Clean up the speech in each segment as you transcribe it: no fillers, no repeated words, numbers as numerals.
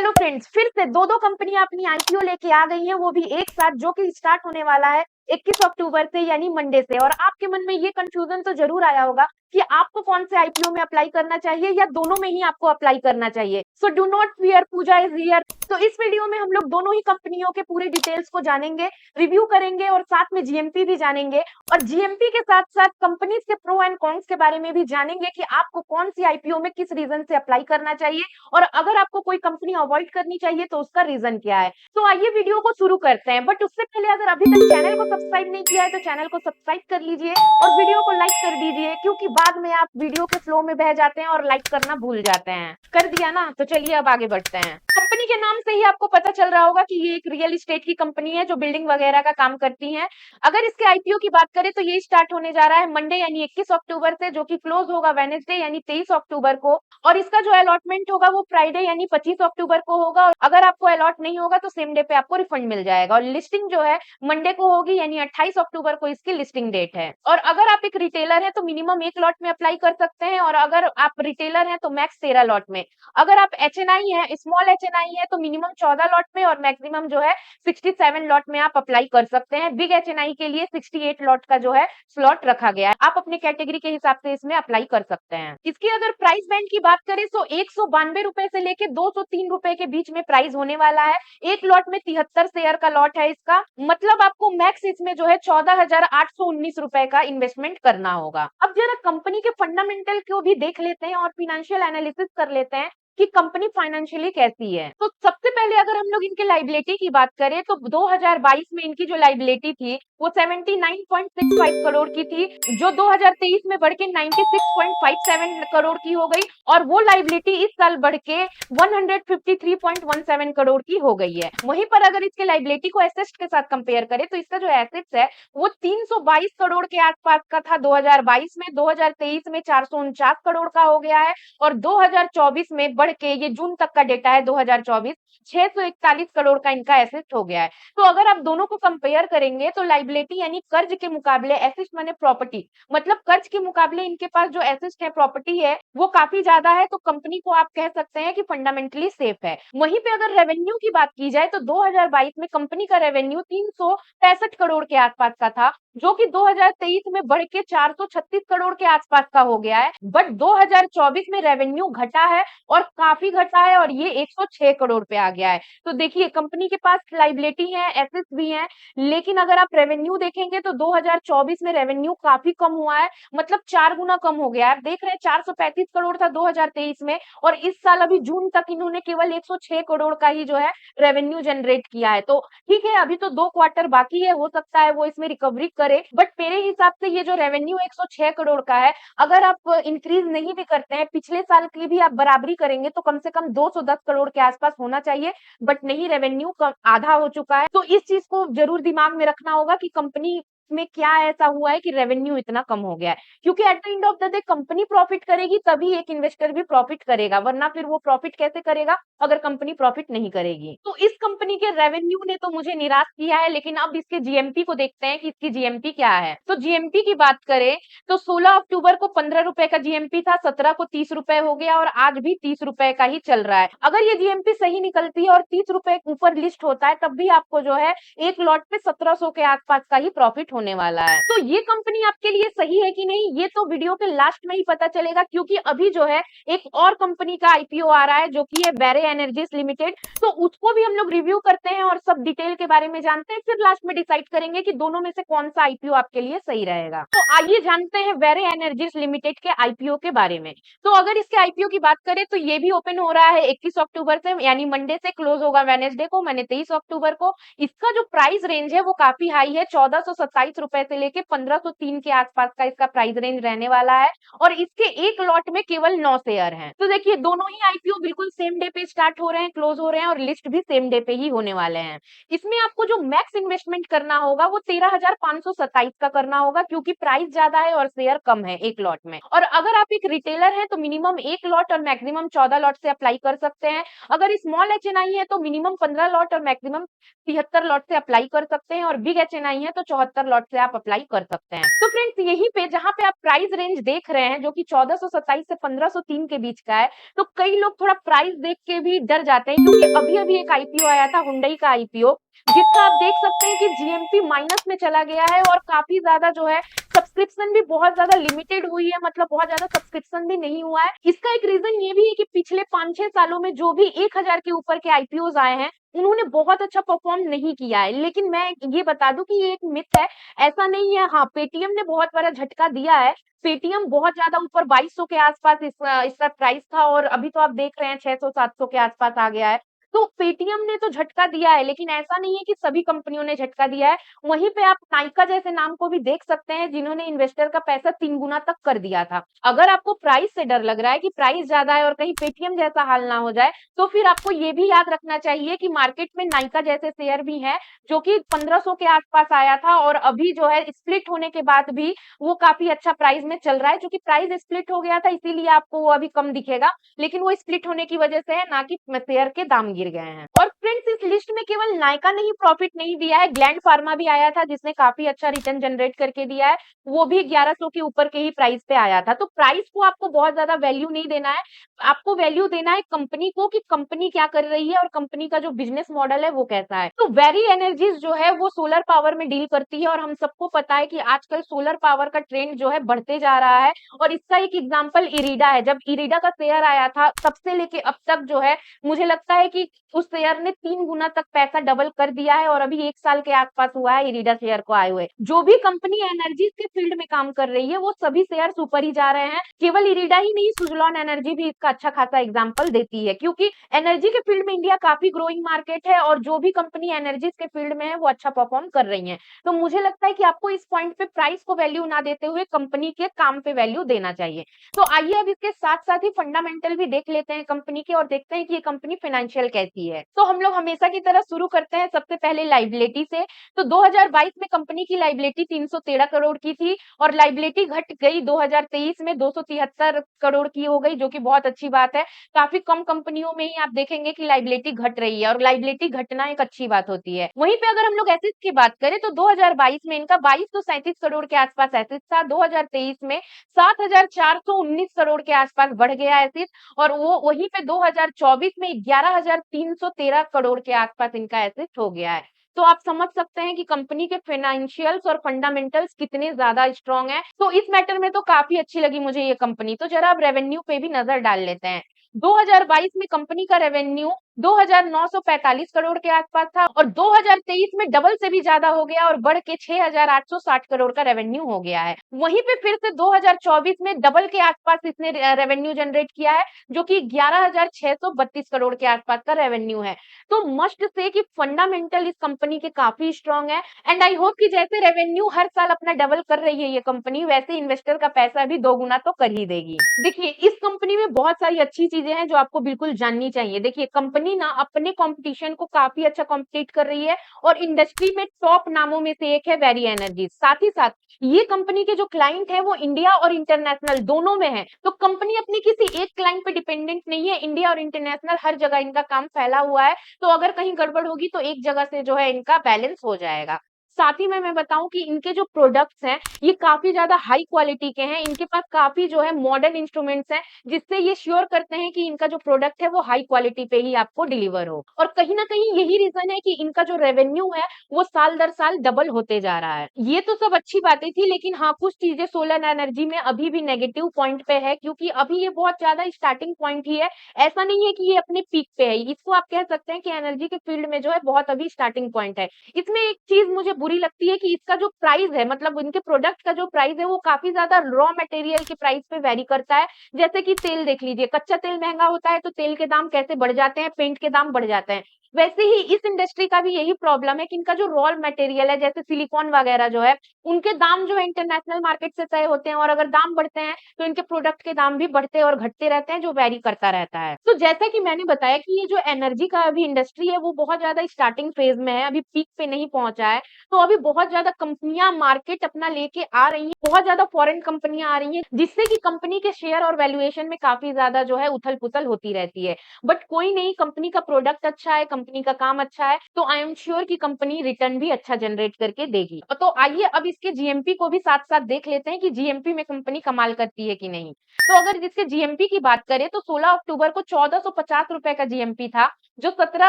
Hello friends, फिर से दो दो कंपनियां अपनी आईपीओ लेके आ गई हैं, वो भी एक साथ, जो कि स्टार्ट होने वाला है 21 अक्टूबर से यानी मंडे से। और आपके मन में ये कंफ्यूजन तो जरूर आया होगा कि आपको कौन से आईपीओ में अप्लाई करना चाहिए या दोनों में ही आपको अप्लाई करना चाहिए। So do not fear, Puja is here. तो इस वीडियो में हम लोग दोनों ही कंपनियों के पूरे डिटेल्स को जानेंगे, रिव्यू करेंगे और साथ में जीएमपी भी जानेंगे। और जीएमपी के साथ साथ कंपनीज के प्रो एंड कॉन्स के बारे में भी जानेंगे कि आपको कौन सी आईपीओ में किस रीजन से अप्लाई करना चाहिए, और अगर आपको कोई कंपनी अवॉइड करनी चाहिए तो उसका रीजन क्या है। तो आइए वीडियो को शुरू करते हैं, बट उससे पहले अगर अभी तक चैनल को सब्सक्राइब नहीं किया है तो चैनल को सब्सक्राइब कर लीजिए और वीडियो को लाइक कर दीजिए, क्योंकि बाद में आप वीडियो के फ्लो में बह जाते हैं और लाइक करना भूल जाते हैं। कर दिया ना? तो चलिए अब आगे बढ़ते हैं। कंपनी के नाम से ही आपको पता चल रहा होगा कि ये एक रियल एस्टेट की कंपनी है जो बिल्डिंग वगैरह का काम करती है। अगर इसके आईपीओ की बात करें तो ये स्टार्ट होने जा रहा है मंडे यानी 21 अक्टूबर से, जो कि क्लोज होगा वेडनेसडे यानी 23 अक्टूबर को। और इसका जो अलॉटमेंट होगा वो फ्राइडे यानी 25 अक्टूबर को होगा। अगर आपको अलॉट नहीं होगा तो सेम डे पे आपको रिफंड मिल जाएगा। और लिस्टिंग जो है मंडे को होगी यानी 28 अक्टूबर को इसकी लिस्टिंग डेट है। और अगर आप एक रिटेलर हैं तो मिनिमम 1 लॉट में अप्लाई कर सकते हैं, और अगर आप रिटेलर हैं तो मैक्स 13 लॉट में। अगर आप एचएनआई हैं, स्मॉल एचएनआई है, तो मिनिमम 14 लॉट में और मैक्सिमम जो है 67 लॉट में आप अप्लाई कर सकते हैं। बिग एचएनआई के लिए 68 लॉट का जो है स्लॉट रखा गया है। आप अपने कैटेगरी के हिसाब से इसमें अप्लाई कर सकते हैं। इसकी अगर प्राइस बैंड की बात करें तो 192 रुपए से लेके 203 रुपए के बीच में प्राइस होने वाला है। एक लॉट में 73 शेयर का लॉट है इसका, मतलब आपको मैक्स इसमें जो है 14,819 रुपए का इन्वेस्टमेंट करना होगा। अब जरा कंपनी के फंडामेंटल को भी देख लेते हैं और फिनेंशियल एनालिसिस कर लेते हैं कि कंपनी फाइनेंशियली कैसी है। तो सबसे पहले अगर हम लोग इनके लाइबिलिटी की बात करें तो 2022 में इनकी जो लाइबिलिटी थी वो 79.65 करोड़ की थी, जो 2023 में बढ़ के 96.57 करोड़ की हो गई, और वो लाइबिलिटी इस साल बढ़ के 153.17 करोड़ की हो गई है। वहीं पर अगर इसके लाइबिलिटी को एसेट्स के साथ कंपेयर करें तो इसका जो एसेट्स है वो 322 करोड़ के आसपास का था 2022 में, 2023 में 449 करोड़ का हो गया है, और 2024 में बढ़ के, ये जून तक का डेटा है 2024, 641 करोड़ का इनका एसेट हो गया है। तो अगर आप दोनों को कंपेयर करेंगे तो लाइबिलिटी यानी कर्ज के मुकाबले एसेट माने प्रॉपर्टी, मतलब कर्ज के मुकाबले इनके पास जो एसेट है, प्रॉपर्टी है, वो काफी ज्यादा है। तो कंपनी को आप कह सकते हैं कि फंडामेंटली सेफ है। वहीं पे अगर रेवेन्यू की बात की जाए तो 2022 में कंपनी का रेवेन्यू 365 करोड़ के आसपास का था, जो कि 2023 में बढ़ के 436 करोड़ के आसपास का हो गया है। बट 2024 में रेवेन्यू घटा है और काफी घटा है, और ये 106 करोड़ पे आ गया है। तो देखिए कंपनी के पास लाइबिलिटी है, एसेट्स भी हैं, लेकिन अगर आप रेवेन्यू देखेंगे तो 2024 में रेवेन्यू काफी कम हुआ है, मतलब 4 गुना कम हो गया है। आप देख रहे हैं 435 करोड़ था 2023 में, और इस साल अभी जून तक इन्होंने केवल 106 करोड़ का ही जो है रेवेन्यू जनरेट किया है। तो ठीक है, अभी तो 2 क्वार्टर बाकी है, हो सकता है वो इसमें रिकवरी करे, बट मेरे हिसाब से ये जो रेवेन्यू 106 करोड़ का है, अगर आप इंक्रीज नहीं भी करते हैं, पिछले साल की भी आप बराबरी करेंगे तो कम से कम 210 करोड़ के आसपास होना चाहिए। बट नहीं, रेवेन्यू आधा हो चुका है। तो इस चीज को जरूर दिमाग में रखना होगा कि कंपनी में क्या ऐसा हुआ है कि रेवेन्यू इतना कम हो गया है, क्योंकि at the end of the day company profit करेगी तभी एक इन्वेस्टर भी प्रॉफिट करेगा, वरना फिर वो प्रॉफिट कैसे करेगा अगर कंपनी प्रॉफिट नहीं करेगी। तो इस कंपनी के रेवेन्यू ने तो मुझे निराश किया है, लेकिन अब इसके जीएमपी को देखते हैं कि इसकी जीएमपी क्या है। तो जीएमपी की बात करें तो 16 अक्टूबर को 15 रुपए का जीएमपी था, 17 को 30 रुपए हो गया, और आज भी 30 रुपए का ही चल रहा है। अगर ये जीएमपी सही निकलती है और 30 रुपए ऊपर लिस्ट होता है, तब भी आपको जो है एक लॉट पे 1700 के आसपास का ही प्रॉफिट होने वाला है। तो ये कंपनी आपके लिए सही है कि नहीं, ये तो वीडियो के लास्ट में ही पता चलेगा, क्योंकि अभी जो है एक और कंपनी का आईपीओ आ रहा है जो कि है वेरे एनर्जीज लिमिटेड। तो उसको भी हम लोग रिव्यू करते हैं और सब डिटेल के बारे में जानते हैं, फिर लास्ट में डिसाइड करेंगे कि दोनों में से कौन सा आईपीओ आपके लिए सही रहेगा। तो आइए जानते हैं वेरे एनर्जीज लिमिटेड के आईपीओ के बारे में। तो अगर इसके आईपीओ की बात करें तो ये भी ओपन हो रहा है 21 अक्टूबर से, यानी मंडे से, क्लोज होगा वेडनेसडे को, मैंने 23 अक्टूबर को। इसका जो प्राइस रेंज है वो काफी हाई है, 1427 रुपए से लेके 1503 के आसपास का इसका प्राइस रेंज रहने वाला है, और इसके एक लॉट में केवल 9 शेयर हैं। तो देखिए दोनों ही आईपीओ बिल्कुल सेम डे पे स्टार्ट हो रहे हैं, क्लोज हो रहे हैं, और लिस्ट भी सेम डे पे ही होने वाले हैं। इसमें आपको जो मैक्स इन्वेस्टमेंट करना होगा वो 13,527 का करना होगा, क्योंकि प्राइस ज्यादा है और शेयर कम है एक लॉट में। और अगर आप एक रिटेलर हैं तो मिनिमम 1 लॉट और मैक्सिमम 14 लॉट से अप्लाई कर सकते हैं। अगर स्मॉल एचएनआई है तो मिनिमम 15 लॉट और मैक्सिमम 73 लॉट से अप्लाई कर सकते हैं, और बिग एचएनआई है तो 74 लॉट से आप अप्लाई कर सकते हैं। तो फ्रेंड्स यहीं पे जहां पे आप प्राइस रेंज देख रहे हैं जो कि 1427 से 1503 के बीच का है, तो कई लोग थोड़ा प्राइस देख के भी डर जाते हैं, क्योंकि अभी-अभी एक आईपीओ आया था, हुंडई का आईपीओ, जिसका आप देख सकते हैं कि जीएमपी माइनस में चला गया है और काफ़ी ज़्यादा जो है सब्सक्रिप्शन भी बहुत ज़्यादा लिमिटेड हुई है, मतलब बहुत ज़्यादा सब्सक्रिप्शन भी नहीं हुआ है। इसका एक रीज़न ये भी है कि पिछले 5-6 सालों में जो भी 1000 के ऊपर के आईपीओज़ आए हैं, उन्होंने बहुत अच्छा परफ़ॉर्म नहीं किया है। लेकिन मैं ये बता दूँ कि ये एक मिथ है, ऐसा नहीं है। हाँ, पेटीएम ने बहुत बड़ा झटका दिया है। पेटीएम बहुत ज़्यादा ऊपर 2200 के आस-पास इसका प्राइस था और अभी तो आप देख रहे हैं 600-700 के आस-पास आ गया है। तो पेटीएम ने तो झटका दिया है, लेकिन ऐसा नहीं है कि सभी कंपनियों ने झटका दिया है। वहीं पे आप नाइका जैसे नाम को भी देख सकते हैं, जिन्होंने इन्वेस्टर का पैसा 3 गुना तक कर दिया था। अगर आपको प्राइस से डर लग रहा है कि प्राइस ज़्यादा है और कहीं पेटीएम जैसा हाल ना हो जाए, तो फिर आपको ये भी याद रखना चाहिए कि मार्केट में नाइका जैसे शेयर भी हैं, जो कि 1500 के आस-पास आया था और अभी जो है स्प्लिट होने के बाद भी वो काफ़ी अच्छा प्राइस में चल रहा है। चूँकि प्राइस स्प्लिट हो गया था, इसीलिए आपको वो अभी कम दिखेगा, लेकिन वो स्प्लिट होने की वजह से है, ना कि शेयर के दाम गिर गए हैं। और फ्रेंड्स, इस लिस्ट में केवल नाइका ने ही प्रॉफिट नहीं दिया है, ग्लैंड फार्मा भी आया था, जिसने काफ़ी अच्छा रिटर्न जनरेट करके दिया है। वो भी 1100 के ऊपर के ही प्राइस पे आया था। तो प्राइस को आपको बहुत ज़्यादा वैल्यू नहीं देना है, आपको वैल्यू देना है कंपनी को कि कंपनी क्या कर रही है और कंपनी का जो बिज़नेस मॉडल है वो कैसा है। तो वेरी एनर्जीज जो है वो सोलर पावर में डील करती है और हम सबको पता है कि आजकल सोलर पावर का ट्रेंड जो है बढ़ते जा रहा है और इसका एक एग्जांपल इरिडा है। जब इरिडा का शेयर आया था, तब से लेके अब तक जो है मुझे लगता है कि उस शेयर ने 3 गुना तक पैसा डबल कर दिया है और अभी 1 साल के आसपास हुआ है इरिडा शेयर को आए हुए। जो भी कंपनी एनर्जीज के फील्ड में काम कर रही है, वो सभी शेयर्स ऊपर ही जा रहे हैं। केवल इरिडा ही नहीं, सुज़लॉन एनर्जी भी इसका अच्छा खासा एग्जांपल देती है, क्योंकि एनर्जी के फील्ड में इंडिया काफ़ी ग्रोइंग मार्केट है और जो भी कंपनी एनर्जीज के फील्ड में है, वो अच्छा परफॉर्म कर रही हैं। तो मुझे लगता है कि आपको इस पॉइंट पे प्राइस को वैल्यू ना देते हुए कंपनी के काम पे वैल्यू देना चाहिए। तो आइए अब इसके साथ-साथ ही फंडामेंटल भी देख लेते हैं कंपनी के और देखते हैं कि ये कंपनी फाइनेंशियल कैसी है। तो हम लोग हमेशा की तरह शुरू करते हैं सबसे पहले लायबिलिटी से। तो 2022 में कंपनी की लायबिलिटी 313 करोड़ की थी और लायबिलिटी घट गई 2023 में 273 करोड़ की हो गई, जो कि बहुत अच्छी बात है। काफ़ी कम कंपनियों में ही आप देखेंगे कि लायबिलिटी घट रही है और लायबिलिटी घटना एक अच्छी बात होती है। वहीं पे अगर हम लोग एसेट्स की बात करें तो 2022 में इनका 2237 करोड़ के आसपास एसेट्स था, 2023 में 7419 करोड़ के आसपास बढ़ गया एसेट्स और वो वहीं पे 2024 में 11313 करोड़ के आसपास इनका एसेट हो गया है। तो आप समझ सकते हैं कि कंपनी के फाइनेंशियल्स और फंडामेंटल्स कितने ज़्यादा स्ट्रॉन्ग हैं। तो इस मैटर में तो काफ़ी अच्छी लगी मुझे ये कंपनी। तो ज़रा अब रेवेन्यू पे भी नज़र डाल लेते हैं। 2022 में कंपनी का रेवेन्यू 2945 करोड़ के आसपास था और 2023 में डबल से भी ज्यादा हो गया और बढ़ के 6860 करोड़ का रेवेन्यू हो गया है। वहीं पे फिर से 2024 में डबल के आसपास इसने रेवेन्यू जनरेट किया है, जो कि 11632 करोड़ के आसपास का रेवेन्यू है। तो मस्ट से कि फंडामेंटल इस कंपनी के काफी स्ट्रॉन्ग है एंड आई होप कि जैसे रेवेन्यू हर साल अपना डबल कर रही है ये कंपनी, वैसे इन्वेस्टर का पैसा भी 2 गुना तो कर ही देगी। देखिए, इस कंपनी में बहुत सारी अच्छी चीजें हैं जो आपको बिल्कुल जाननी चाहिए। देखिए, कंपनी ना अपने कंपटीशन को काफी अच्छा कॉम्पीट कर रही है और इंडस्ट्री में टॉप नामों में से एक है वेरी एनर्जी। साथ ही साथ ये कंपनी के जो क्लाइंट है वो इंडिया और इंटरनेशनल दोनों में है। तो कंपनी अपनी किसी एक क्लाइंट पे डिपेंडेंट नहीं है, इंडिया और इंटरनेशनल हर जगह इनका काम फैला हुआ है। तो अगर कहीं गड़बड़ होगी तो एक जगह से जो है इनका बैलेंस हो जाएगा। साथ ही में मैं बताऊं कि इनके जो प्रोडक्ट्स हैं ये काफी ज्यादा हाई क्वालिटी के हैं। इनके पास काफी जो है मॉडर्न इंस्ट्रूमेंट्स हैं, जिससे ये श्योर करते हैं कि इनका जो प्रोडक्ट है वो हाई क्वालिटी पे ही आपको डिलीवर हो। और कहीं ना कहीं यही रीजन है कि इनका जो रेवेन्यू है वो साल दर साल डबल होते जा रहा है। ये तो सब अच्छी बातें थी, लेकिन हाँ, कुछ चीजें सोलर एनर्जी में अभी भी नेगेटिव पॉइंट पे है, क्योंकि अभी ये बहुत ज्यादा स्टार्टिंग पॉइंट ही है। ऐसा नहीं है कि ये अपने पीक पे है। इसको आप कह सकते हैं कि एनर्जी के फील्ड में जो है बहुत अभी स्टार्टिंग पॉइंट है। इसमें एक चीज मुझे बुरी लगती है कि इसका जो प्राइस है, मतलब इनके प्रोडक्ट का जो प्राइस है वो काफी ज्यादा रॉ मटेरियल के प्राइस पे वेरी करता है। जैसे कि तेल देख लीजिए, कच्चा तेल महंगा होता है तो तेल के दाम कैसे बढ़ जाते हैं, पेंट के दाम बढ़ जाते हैं। वैसे ही इस इंडस्ट्री का भी यही प्रॉब्लम है कि इनका जो रॉ मटेरियल है, जैसे सिलिकॉन वगैरह जो है, उनके दाम जो है इंटरनेशनल मार्केट से तय होते हैं और अगर दाम बढ़ते हैं तो इनके प्रोडक्ट के दाम भी बढ़ते और घटते रहते हैं, जो वेरी करता रहता है। तो जैसा कि मैंने बताया कि ये जो एनर्जी का अभी इंडस्ट्री है वो बहुत ज्यादा स्टार्टिंग फेज में है, अभी पीक पे नहीं पहुंचा है। तो अभी बहुत ज्यादा कंपनियां मार्केट अपना लेके आ रही हैं, बहुत ज्यादा फॉरेन कंपनियां आ रही हैं, जिससे कि कंपनी के शेयर और वैल्यूएशन में काफी ज्यादा जो है उथल पुथल होती रहती है। बट कोई नहीं, कंपनी का प्रोडक्ट अच्छा है, कंपनी का काम अच्छा है, तो आई एम श्योर कि कंपनी रिटर्न भी अच्छा जनरेट करके देगी। तो आइए अब इसके जीएमपी को भी साथ-साथ देख लेते हैं कि जीएमपी में कंपनी कमाल करती है कि नहीं। तो अगर इसके जीएमपी की बात करें तो 16 अक्टूबर को ₹1450 का जीएमपी था, जो 17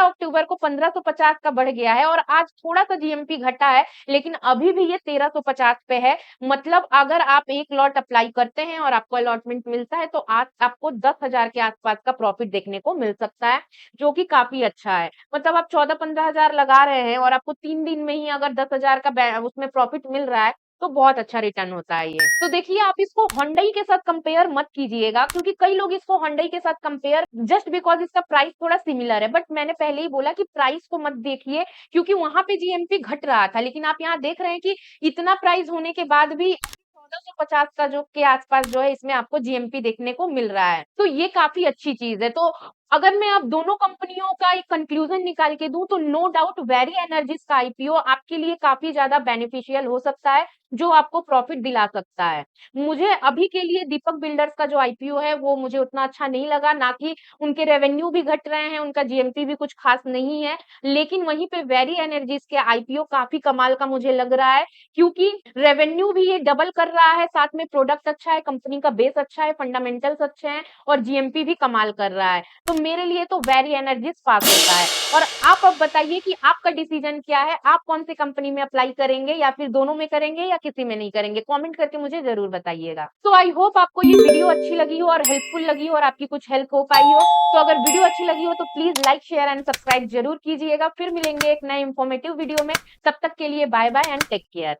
अक्टूबर को 1550 का बढ़ गया है और आज थोड़ा-सा जीएमपी घटा है, लेकिन अभी भी ये 1350 पे है। मतलब अगर आप 1 लॉट अप्लाई करते हैं और आपको अलॉटमेंट मिलता है, तो आज आपको 10,000 के आस-पास का प्रॉफिट देखने को मिल सकता है, जो कि काफ़ी अच्छा है। मतलब आप 14-15 हज़ार लगा रहे हैं और आपको 3 दिन में ही अगर 10,000 का उसमें प्रॉफिट मिल रहा है, तो बहुत अच्छा रिटर्न होता है ये। तो देखिए आप इसको Hyundai के साथ कंपेयर मत कीजिएगा, क्योंकि कई लोग इसको Hyundai के साथ कंपेयर जस्ट बिकॉज़ इसका प्राइस थोड़ा सिमिलर है। बट मैंने पहले ही बोला कि प्राइस को मत देखिए, क्योंकि वहाँ पे जीएमपी घट रहा था, लेकिन आप यहाँ देख रहे हैं कि इतना प्राइस होने के बाद भी 1450 का जो के आस-पास जो है इसमें आपको जीएमपी देखने को मिल रहा है। तो ये काफ़ी अच्छी चीज़ है। तो अगर मैं अब दोनों कंपनियों का एक कंक्लूजन निकाल के दूँ, तो नो डाउट वेरी एनर्जीज का आईपीओ आपके लिए काफ़ी ज़्यादा बेनिफिशियल हो सकता है, जो आपको प्रॉफिट दिला सकता है। मुझे अभी के लिए दीपक बिल्डर्स का जो आईपीओ है, वो मुझे उतना अच्छा नहीं लगा, ना कि उनके रेवेन्यू भी घट रहे हैं, उनका जीएमपी भी कुछ खास नहीं है। लेकिन वहीं पे वेरी एनर्जीज के आईपीओ काफ़ी कमाल का मुझे लग रहा है, क्योंकि रेवेन्यू भी ये डबल कर रहा है, साथ में प्रोडक्ट अच्छा है, कंपनी का बेस अच्छा है, फंडामेंटल्स अच्छे हैं और जीएमपी भी कमाल कर रहा है। तो मेरे लिए तो वेरी एनर्जीज पास होता है। और आप अब बताइए कि आपका डिसीजन क्या है? आप कौन सी कंपनी में अप्लाई करेंगे या फिर दोनों में करेंगे या किसी में नहीं करेंगे? कमेंट करके मुझे ज़रूर बताइएगा। तो आई होप आपको ये वीडियो अच्छी लगी हो और हेल्पफुल लगी हो और आपकी कुछ हेल्प हो पाई हो। तो अगर वीडियो अच्छी लगी हो तो please like, share and subscribe ज़रूर कीजिएगा। फिर मिलेंगे एक नए इन्फॉर्मेटिव वीडियो में। तब तक के लिए bye bye and take care.